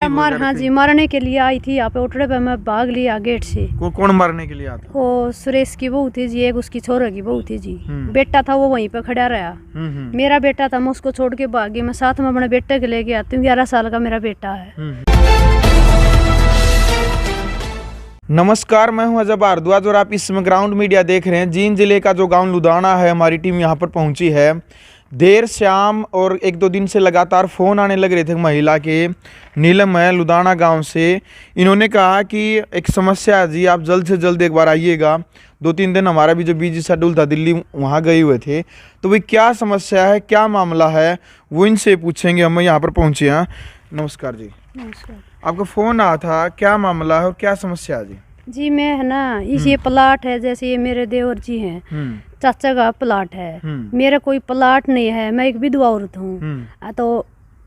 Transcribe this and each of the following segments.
हाँ जी, मारने के लिए आई थी यहाँ पे उठड़े पे, मैं भाग लिया गेट से। कौन मारने के लिए आया था? वो सुरेश की बहू थी जी, एक उसकी छोरा की बहू थी जी। बेटा था वो वहीं पे खड़ा रहा। मेरा बेटा था, मैं उसको छोड़ के भाग गई। मैं साथ में अपने बेटे के लेके आती हूँ, 11 साल का मेरा बेटा है। नमस्कार, मैं हूं अजय भारद्वाज और आप इस समय ग्राउंड मीडिया देख रहे हैं। जींद जिले का जो गांव लुधाना है, हमारी टीम यहां पर पहुंची है। देर शाम और एक दो दिन से लगातार फ़ोन आने लग रहे थे महिला के। नीलम है लुधाना गांव से। इन्होंने कहा कि एक समस्या है जी, आप जल्द से जल्द एक बार आइएगा। 2-3 दिन हमारा भी जो बिजी शेड्यूल था, दिल्ली वहाँ गए हुए थे। तो भाई क्या समस्या है, क्या मामला है, वो इनसे पूछेंगे। हम यहाँ पर पहुँचे हैं। नमस्कार जी। नमस्कार। आपका फ़ोन आया था, क्या मामला है और क्या समस्या है जी? जी मैं है ना, ये प्लाट है, जैसे ये मेरे देवर जी हैं, चाचा का प्लाट है। मेरा कोई प्लाट नहीं है, मैं एक विधवा औरत हूँ। तो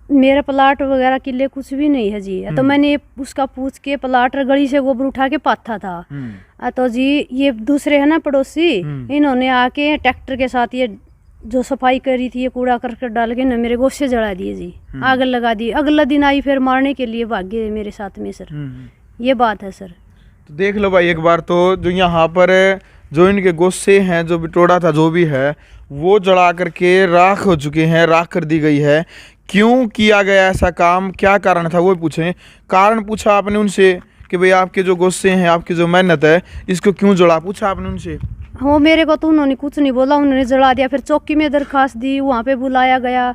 मेरा प्लाट वगैरह किले कुछ भी नहीं है जी। तो मैंने उसका पूछ के प्लाट गली से गोबर उठा के पाथा था। तो जी ये दूसरे है ना पड़ोसी, इन्होंने आके ट्रैक्टर के साथ ये जो सफाई करी थी, ये कूड़ा करकट डाल के ना मेरे गोश्त जला दिए जी, आग लगा दी। अगला दिन आई फिर मारने के लिए भाग गए मेरे साथ में सर। ये बात है सर। तो देख लो भाई एक बार, तो जो यहाँ पर जो इनके गुस्से हैं, जो बिटोड़ा था जो भी है, वो जला करके राख हो चुके हैं, राख कर दी गई है। क्यों किया गया ऐसा काम, क्या कारण था, वो पूछें। कारण पूछा आपने उनसे कि भाई आपके जो गुस्से हैं, आपकी जो मेहनत है, इसको क्यों जला, पूछा आपने उनसे? हाँ, मेरे को तो उन्होंने कुछ नहीं बोला, उन्होंने जला दिया। फिर चौकी में दरखास्त दी, वहाँ पे बुलाया गया।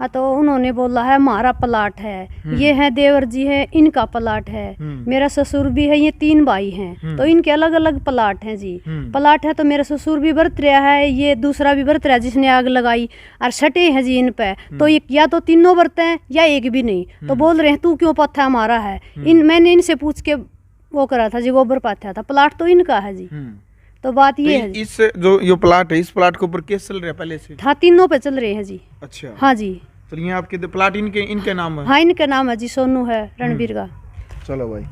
तो उन्होंने बोला है हमारा प्लाट है, ये है देवर जी है, इनका प्लाट है, मेरा ससुर भी है, ये 3 भाई हैं, तो इनके अलग अलग प्लाट हैं जी। प्लाट है तो मेरा ससुर भी बरत रहा है, ये दूसरा भी बरत रहा है जिसने आग लगाई, और सटे हैं जी इन पे। तो या तो तीनों बरते हैं या एक भी नहीं। तो बोल रहे हैं तू क्यों पत्था हमारा है। मैंने इनसे पूछ के वो करा था जी, गोबर पाथा था। प्लाट तो इनका है जी। तो बात ये है, इस जो प्लाट है, इस प्लाट के ऊपर केस चल रहा है पहले से? हाँ, तीनों पे चल रहे हैं जी। अच्छा। हाँ जी। तो ये आपके प्लाट इनके नाम है? हाँ, इनका नाम है जी, सोनू है रणबीर का। चलो भाई।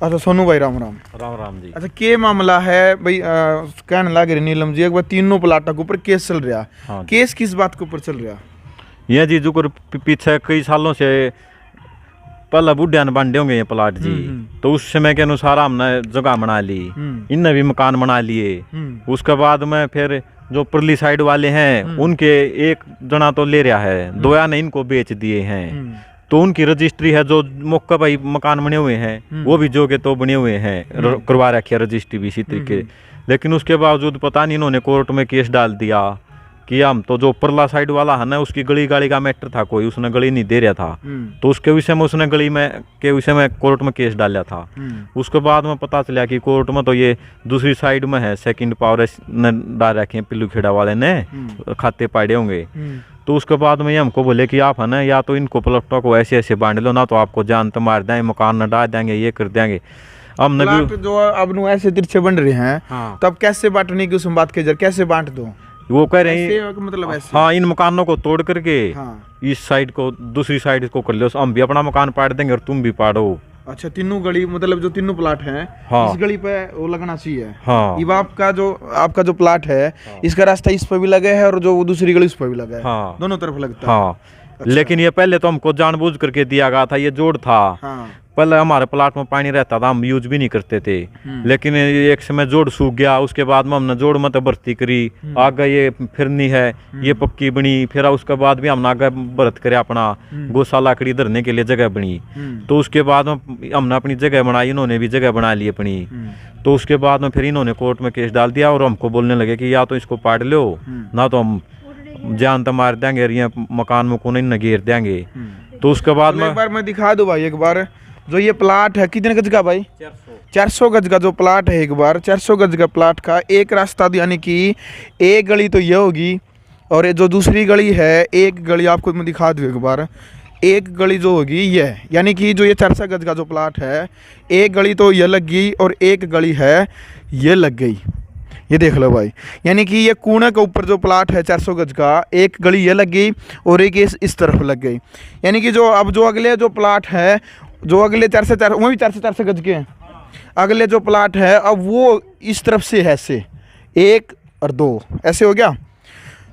अच्छा सोनू भाई, राम राम। राम राम जी। अच्छा क्या मामला है भाई? कहने लग रहे नीलम जी एक बार, तीनों प्लाटों के ऊपर केस चल रहा। हाँ, केस किस बात के ऊपर चल रहा? ये जी जो पीछे कई सालों से पहले बुढ़िया ने बांटे होंगे ये प्लाट जी। तो उस समय के अनुसार हमने जगह बना ली, इनने भी मकान बना लिए। उसके बाद में फिर जो परली साइड वाले हैं, उनके एक जना तो ले रहा है, दोया ने इनको बेच दिए हैं। तो उनकी रजिस्ट्री है, जो मौका भाई मकान बने हुए हैं, वो भी जो के तो बने हुए हैं, करवा रखी है रजिस्ट्री भी इसी तरीके। लेकिन उसके बावजूद पता नहीं इन्होंने कोर्ट में केस डाल दिया कि हम तो जो परला साइड वाला है ना, उसकी गली गाड़ी का मैटर था, कोई उसने गली नहीं दे रहा था। तो उसके विषय में उसने गली में के विषय में कोर्ट में केस डाला था। उसके बाद में पता चला कि कोर्ट में तो ये दूसरी साइड में है, सेकंड पावर ने डाल रखे हैं, पिल्लू खेड़ा वाले ने खाते पाड़े होंगे। तो उसके बाद में ये हमको बोले कि आप है ना, या तो इनको प्लॉटों को ऐसे ऐसे बांट लो ना, तो आपको जान तो मार देंगे, मकान न डाल देंगे, ये कर देंगे। हमने भी जो अब ऐसे तिरछे बन रहे हैं, तब कैसे बांटने की उसमें बात की जाए, कैसे बांट दो? वो कह रहे हैं मतलब ऐसे? हाँ, इन मकानों को तोड़ करके इस साइड को दूसरी साइड को कर लो, हम भी अपना मकान पाड़ देंगे और तुम भी पाड़ो। अच्छा, तीनों गली मतलब जो तीनों प्लाट हैं, इस गली पे वो लगना चाहिए। हाँ। ये आपका जो प्लाट है, इसका रास्ता इस पर भी लगा है और जो दूसरी गली उस पर भी लगा है। हाँ। दोनों तरफ लगता है। हाँ। अच्छा। लेकिन ये पहले तो हमको जानबूझ करके दिया गया था, ये जोड़ था। हाँ। पहले हमारे प्लाट में पानी रहता था, हम यूज भी नहीं करते थे। लेकिन एक समय जोड़ सूख गया, उसके बाद में हमने जोड़ मत भर्ती करी, आगे ये फिरनी है, ये पक्की बनी। फिर उसके बाद भी हमने आगे भरत करे, अपना गौशाला लकड़ी धरने के लिए जगह बनी। तो उसके बाद में हमने अपनी जगह बनाई, इन्होंने भी जगह बना ली अपनी। तो उसके बाद में फिर इन्होंने कोर्ट में केस डाल दिया और हमको बोलने लगे कि या तो इसको पाड़ लो, ना तो हम जान तो मार देंगे, ये मकान में कोने न घेर देंगे। तो उसके बाद में एक बार मैं दिखा दूं भाई, एक बार जो ये प्लाट है कितने गज का भाई? 400 गज का जो प्लाट है, एक बार 400 गज का प्लाट का एक रास्ता, यानी कि एक गली तो ये होगी, और जो दूसरी गली है, एक गली आपको मैं दिखा दूँ एक बार, एक गली जो होगी ये, यानी कि जो ये 400 गज का जो प्लाट है, एक गली तो ये लग गई और एक गली है ये लग गई। ये देख लो भाई, यानी कि ये कूने के ऊपर जो प्लाट है 400 गज का, एक गली ये लग गई और एक इस तरफ लग गई। यानी कि जो अब जो अगले जो प्लाट है, जो अगले 400 वो भी 400 गज के हैं, अगले जो प्लाट है अब वो इस तरफ से है, ऐसे 1 और 2 ऐसे हो गया।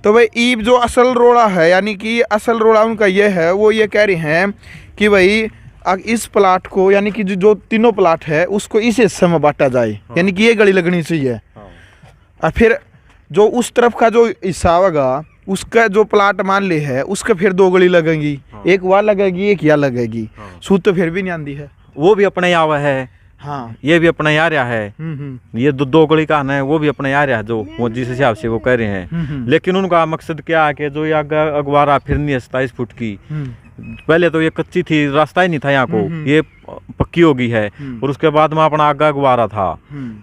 तो भाई ई जो असल रोड़ा है, यानी कि असल रोड़ा उनका ये है, वो ये कह रहे हैं कि भाई इस प्लाट को यानी कि जो तीनों प्लाट है उसको इस हिस्से में बांटा जाए, यानी कि ये गली लगनी चाहिए। और फिर जो उस तरफ का जो हिस्सा होगा उसका जो प्लाट मान ले है उसका फिर 2 गली लगेंगी, एक वहाँ लगेगी एक यहाँ लगेगी। सूद तो फिर भी नहीं आती है। वो भी अपने यहाँ है, हाँ ये भी अपना यहाँ रहा है। ये 2 गली का है, वो भी अपने यहाँ रहा, जो वो जिस हिसाब से वो कह रहे हैं। लेकिन उनका मकसद क्या है कि जो ये अगवारा फिरनी है 27 फुट की, पहले तो ये कच्ची थी, रास्ता ही नहीं था यहाँ को, ये पक्की हो गई है। और उसके बाद में अपना आगा अगवारा था,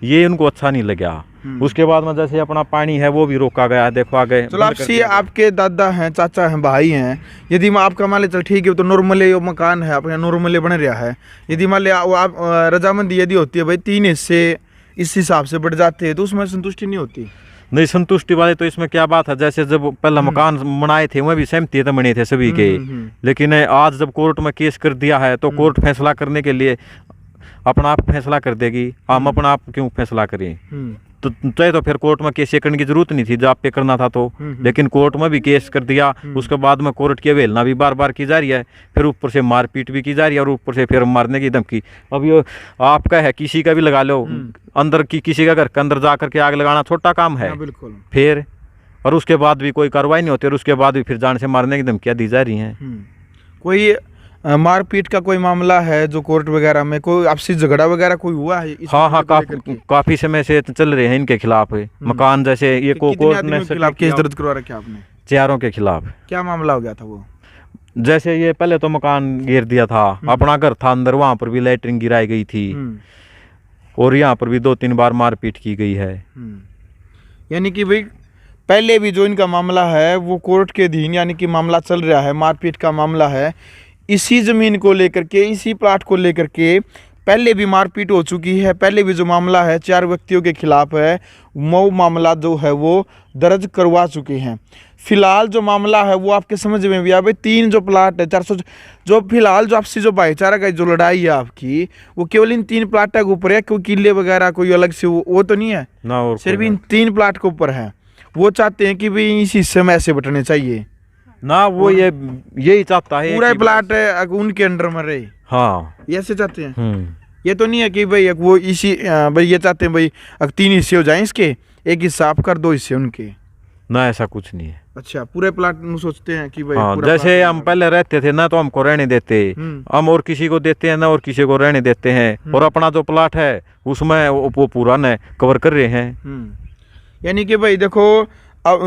ये उनको अच्छा नहीं लगा। उसके बाद में जैसे अपना पानी है वो भी रोका गया है, देखो आगे। चलो आपसे आपके दादा हैं, चाचा हैं, भाई हैं, यदि आपका मान ले चल ठीक है तो नॉर्मली वो मकान है अपना नॉर्मली बन रहा है। यदि मान ले आप रजामंदी यदि होती है भाई 3 हिस्से इस हिसाब से बढ़ जाते हैं तो उसमें संतुष्टि नहीं होती। नहीं संतुष्टि वाले तो इसमें क्या बात है, जैसे जब पहला मकान बनाए थे वह भी सहमति तो बने थे सभी के। लेकिन आज जब कोर्ट में केस कर दिया है तो कोर्ट फैसला करने के लिए अपना आप फैसला कर देगी, हम अपना आप क्यों फैसला करें। तो चाहे तो फिर कोर्ट में केस करने की जरूरत नहीं थी, जब आप पे करना था तो। लेकिन कोर्ट में भी केस कर दिया, उसके बाद में कोर्ट की अवहेलना भी बार बार की जा रही है, फिर ऊपर से मारपीट भी की जा रही है और ऊपर से फिर मारने की धमकी। अब ये आपका है, किसी का भी लगा लो, अंदर की किसी का घर के अंदर जा करके आग लगाना छोटा काम है। बिल्कुल। फिर और उसके बाद भी कोई कार्रवाई नहीं होती और उसके बाद भी फिर जान से मारने की धमकियाँ दी जा रही हैं। कोई मारपीट का कोई मामला है जो कोर्ट वगैरह में कोई आपसी झगड़ा वगैरह कोई हुआ है? हाँ, काफी समय से चल रहे हैं इनके खिलाफ मकान, जैसे ये कोर्ट ने खिलाफ केस दर्ज करवा रखा आपने? 4 के खिलाफ। क्या मामला हो गया था वो? जैसे ये पहले तो मकान घेर दिया था, अपना घर था अंदर, वहां पर भी लैट्रिन गिराई गई थी और यहाँ पर भी 2-3 बार मारपीट की गई है। यानी कि भाई पहले भी जो इनका मामला है वो कोर्ट के अधीन यानी कि मामला चल रहा है, मारपीट का मामला है। इसी ज़मीन को लेकर के, इसी प्लाट को लेकर के पहले भी मारपीट हो चुकी है। पहले भी जो मामला है 4 व्यक्तियों के खिलाफ है, वो मामला जो है वो दर्ज करवा चुके हैं। फिलहाल जो मामला है वो आपके समझ में भी आ भाई 3 जो प्लाट है 400 जो फिलहाल जो आपसी जो भाईचारा का जो लड़ाई है आपकी वो केवल इन 3 प्लाट के ऊपर है, कोई किले वगैरह कोई अलग से वो तो नहीं है ना, और सिर्फ इन 3 प्लाट के ऊपर है। वो चाहते हैं कि भाई इस हिस्से में ऐसे बटने चाहिए ना, वो यही चाहता है पूरा प्लाट उनके अंडर में रहे। हाँ, ये ऐसे चाहते हैं। ये तो नहीं है कि भाई वो इसी भाई ये चाहते हैं भाई 3 हिस्से हो जाएं इसके, एक हिस्सा आप कर 2 हिस्से उनके, ना ऐसा कुछ नहीं है। अच्छा, पूरे प्लाट सोचते हैं कि भाई हाँ, जैसे हम पहले रहते थे ना तो हमको रहने देते, हम और किसी को देते हैं ना और किसी को रहने देते हैं, और अपना जो प्लाट है उसमें वो पूरा न कवर कर रहे हैं। यानी कि भाई देखो अब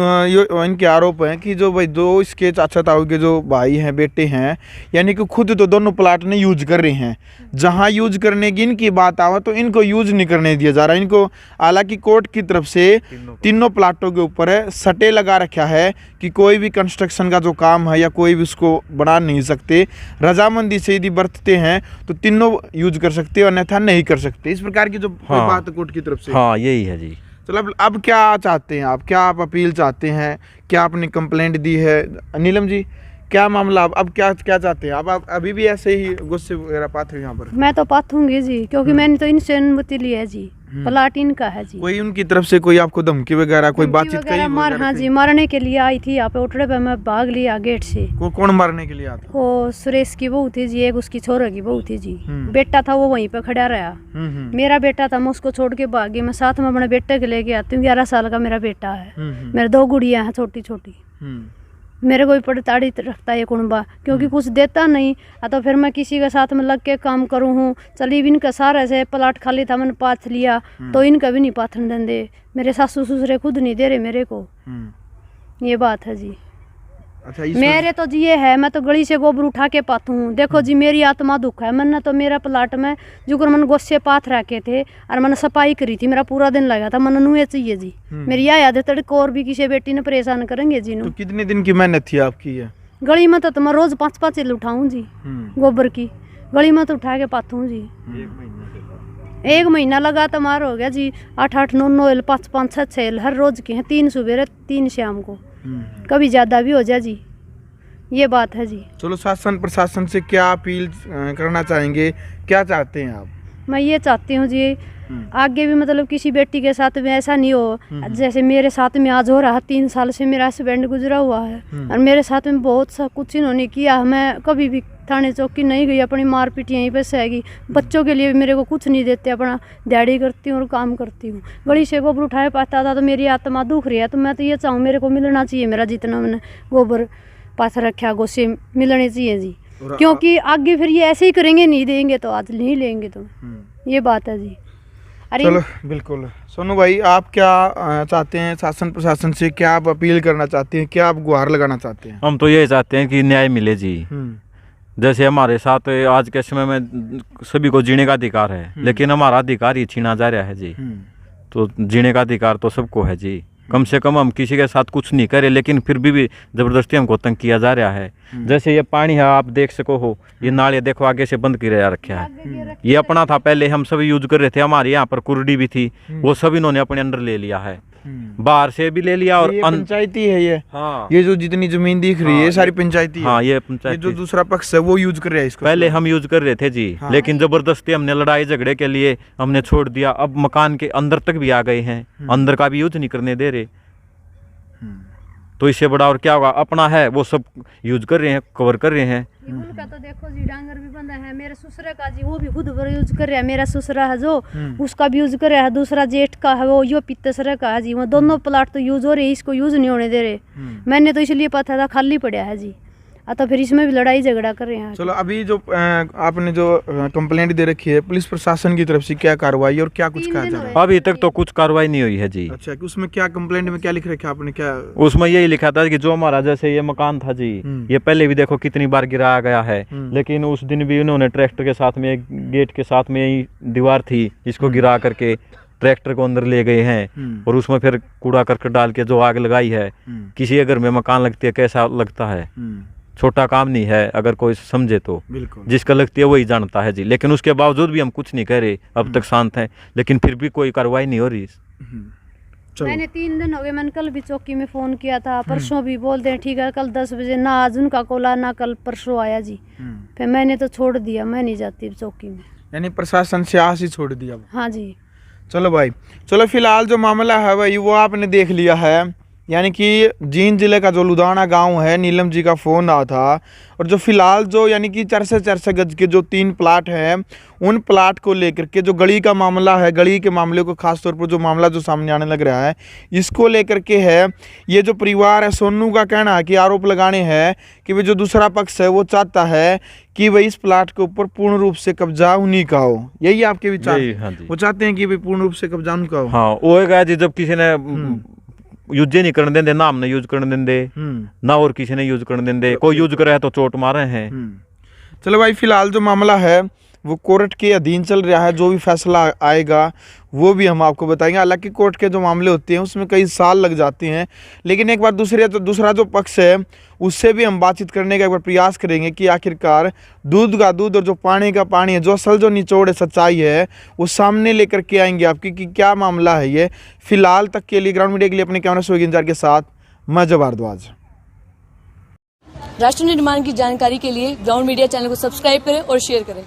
इनके आरोप हैं कि जो भाई 2 इसके चाचा ताऊ के जो भाई हैं, बेटे हैं, यानी कि खुद तो दोनों प्लाट ने यूज कर रहे हैं। जहां यूज करने की इनकी बात आवा तो इनको यूज नहीं करने दिया जा रहा इनको। हालांकि कोर्ट की तरफ से तीनों प्लाटों के ऊपर है सटे लगा रखा है कि कोई भी कंस्ट्रक्शन का जो काम है या कोई भी उसको बना नहीं सकते, रजामंदी से यदि बरतते हैं तो तीनों यूज कर सकते और अन्यथा नहीं कर सकते। इस प्रकार की जो बात है कोर्ट की तरफ से। हाँ, यही है जी। चलो अब क्या चाहते हैं आप, क्या आप अपील चाहते हैं, क्या आपने कंप्लेंट दी है? नीलम जी क्या मामला अब क्या चाहते हैं आप अभी भी ऐसे ही गुस्से वगैरह पाते हैं यहाँ पर? मैं तो पाथूंगी जी, क्योंकि मैंने तो इनसे अनुमति ली है जी, प्लाट इनका है जी। कोई उनकी तरफ से कोई आपको धमकी वगैरह कोई बातचीत कही? हाँ जी, मारने के लिए आई थी यहाँ पे उठड़े पे, मैं भाग लिया गेट से। कौन मारने के लिए आता? वो सुरेश की बहू थी जी, एक उसकी छोरा की बहू थी जी। बेटा था वो वहीं पे खड़ा रहा, मेरा बेटा था, मैं उसको छोड़ के भाग गई। मैं साथ में अपने बेटे के लेके आती हूँ, 11 साल का मेरा बेटा है, मेरे 2 गुड़िया हैं छोटी छोटी। मेरे को भी पड़ताड़ी रखता है कुणबा, क्योंकि कुछ देता नहीं, तो फिर मैं किसी के साथ में लग के काम करूँ हूँ। चली भी इनका सारा से प्लाट खाली था, मैंने पाथ लिया तो इनका भी नहीं पाथन देंगे। मेरे सासू ससुरे खुद नहीं दे रहे मेरे को, ये बात है जी। अच्छा, मेरे तो जी ये है, मैं तो गली से गोबर उठा के पाथू हूँ। देखो जी मेरी आत्मा दुख है, मैंने तो मेरा प्लाट में जो मैंने गोस्से पाथ रखे थे और मैंने सफाई करी थी, मेरा पूरा दिन लगा था, मैंने नुए चाहिए जी। मेरी यह याद है तड़को और भी किसी बेटी ने परेशान करेंगे जी। तो कितने दिन की मेहनत थी आपकी है? गली में तो मैं रोज 5-5 चिल्ल उठाऊँ जी, गोबर की गली में तो उठा के पाथू जी। 1 महीना लगा तो मार हो गया जी। 8-8, 9-9, 5-5, 6-6 हर रोज की हैं, 3 सुबह 3 शाम को, कभी ज़्यादा भी हो जाए जी। ये बात है जी। चलो शासन प्रशासन से क्या अपील करना चाहेंगे, क्या चाहते हैं आप? मैं ये चाहती हूँ जी आगे भी मतलब किसी बेटी के साथ में ऐसा नहीं हो जैसे मेरे साथ में आज हो रहा है। 3 साल से मेरा हस्बैंड गुजरा हुआ है और मेरे साथ में बहुत सा कुछ इन्होंने किया, मैं कभी भी थाने चौकी नहीं गई, अपनी मारपीट यहीं पे सहेगी। बच्चों के लिए भी मेरे को कुछ नहीं देते, अपना दिहाड़ी करती हूँ और काम करती हूँ। गली से गोबर उठाए पाता था तो मेरी आत्मा दुख रही है, तो मैं तो ये चाहूँ मेरे को मिलना चाहिए, मेरा जितना मैंने गोबर पाथर रखा गोसे मिलने चाहिए जी, क्योंकि आगे फिर ये ऐसे ही करेंगे, नहीं देंगे तो आज नहीं लेंगे, तो ये बात है जी। अरे चलो बिल्कुल। सोनू भाई, आप क्या चाहते हैं शासन प्रशासन से, क्या आप अपील करना चाहते हैं, क्या आप गुहार लगाना चाहते हैं? हम तो यही चाहते हैं कि न्याय मिले जी। जैसे हमारे साथ आज के समय में सभी को जीने का अधिकार है, लेकिन हमारा अधिकार ही छीना जा रहा है जी। तो जीने का अधिकार तो सबको है जी। कम से कम हम किसी के साथ कुछ नहीं करें, लेकिन फिर भी जबरदस्ती हमको तंग किया जा रहा है। जैसे ये पानी है, आप देख सको हो, ये नाले देखो आगे से बंद किया रखा है। ये अपना था, पहले हम सभी यूज कर रहे थे। हमारे यहाँ पर कुर्डी भी थी, वो सब इन्होंने अपने अंडर ले लिया है, बाहर से भी ले लिया। और पंचायती है ये। हाँ, ये जो जितनी जमीन दिख रही है सारी पंचायती है। हाँ, ये ये पंचायत। जो दूसरा पक्ष है वो यूज कर रहा है इसको। पहले हम यूज कर रहे थे जी, लेकिन जबरदस्ती हमने लड़ाई झगड़े के लिए हमने छोड़ दिया। अब मकान के अंदर तक भी आ गए हैं, अंदर का भी यूज नहीं करने दे रहे। तो इससे बड़ा और क्या होगा? अपना है वो सब यूज कर रहे हैं, कवर कर रहे हैं। का तो देखो जी, डांगर भी बंदा है मेरे ससुरे का जी, वो भी खुद यूज कर रहा है। मेरा ससुरा है जो, उसका भी यूज कर रहा है। दूसरा जेठ का है वो, यो पित्तसरे का है जी। वो दोनों प्लाट तो यूज हो रहे, इसको यूज नहीं होने दे रहे। मैंने तो इसलिए पता था खाली पड़ा है जी, तो फिर इसमें भी लड़ाई झगड़ा कर रहे हैं। चलो, अभी जो आपने जो कंप्लेंट दे रखी है, पुलिस प्रशासन की तरफ से क्या कार्रवाई और क्या कुछ कहा जा रहा है? अभी तक तो कुछ कार्रवाई नहीं हुई है जी। अच्छा, कि उसमें क्या कंप्लेंट में क्या लिख रखा आपने? क्या उसमें यही लिखा था कि जो हमारा जैसे ये मकान था जी, ये पहले भी देखो कितनी बार गिराया गया है, लेकिन उस दिन भी उन्होंने ट्रैक्टर के साथ में, गेट के साथ में यही दीवार थी, इसको गिरा करके ट्रैक्टर को अंदर ले गए हैं और उसमें फिर कूड़ा करकट डाल के जो आग लगाई है। किसी घर में मकान लगती है, कैसा लगता है? छोटा काम नहीं है, अगर कोई समझे तो। बिल्कुल, जिसका लगती है वही जानता है जी। लेकिन उसके बावजूद भी हम कुछ नहीं कह रहे, अब तक शांत हैं, लेकिन फिर भी कोई कार्रवाई नहीं हो रही। मैंने 3 दिन हो गए, मैंने कल भी चौकी में फोन किया था, परसों भी बोलते हैं ठीक है कल 10 बजे, ना आज उनका कॉल आया ना कल परसों आया जी। फिर मैंने तो छोड़ दिया, मैं नहीं जाती चौकी में। यानी प्रशासन से आस ही छोड़ दिया? हाँ जी। चलो भाई, चलो फिलहाल जो मामला है भाई वो आपने देख लिया है। यानी कि जींद जिले का जो लुधाना गांव है, नीलम जी का फ़ोन आया था, और जो फिलहाल जो यानी कि 4 से 4 गज के जो 3 प्लाट हैं, उन प्लाट को लेकर के जो गली का मामला है, गली के मामले को खास तौर पर जो मामला जो सामने आने लग रहा है, इसको लेकर के है। ये जो परिवार है, सोनू का कहना है कि आरोप लगाने हैं कि भाई जो दूसरा पक्ष है वो चाहता है कि भाई इस प्लाट के ऊपर पूर्ण रूप से कब्जा उन्हीं का हो। यही आपके विचार? हाँ जी। वो चाहते हैं कि भाई पूर्ण रूप से कब्जा उनका हो। हाँ, वो है जी, जब किसी ने यूज नहीं करने देंगे, ना हमने यूज करने देंगे, ना और किसी ने यूज करने देंगे। कोई यूज करे है तो चोट मारे हैं। चलो भाई, फिलहाल जो मामला है वो कोर्ट के अधीन चल रहा है। जो भी फैसला आएगा वो भी हम आपको बताएंगे। हालांकि कोर्ट के जो मामले होते हैं उसमें कई साल लग जाते हैं, लेकिन एक बार दूसरा जो पक्ष है उससे भी हम बातचीत करने का एक बार प्रयास करेंगे कि आखिरकार दूध का दूध और जो पानी का पानी है, जो असल जो निचोड़ है, सच्चाई है, वो सामने लेकर के आएंगे आपकी कि क्या मामला है ये। फिलहाल तक के लिए ग्राउंड मीडिया के लिए अपने कैमरा से इंतजार के साथ मैं जब भारद्वाज। राष्ट्र निर्माण की जानकारी के लिए ग्राउंड मीडिया चैनल को सब्सक्राइब करें और शेयर करें।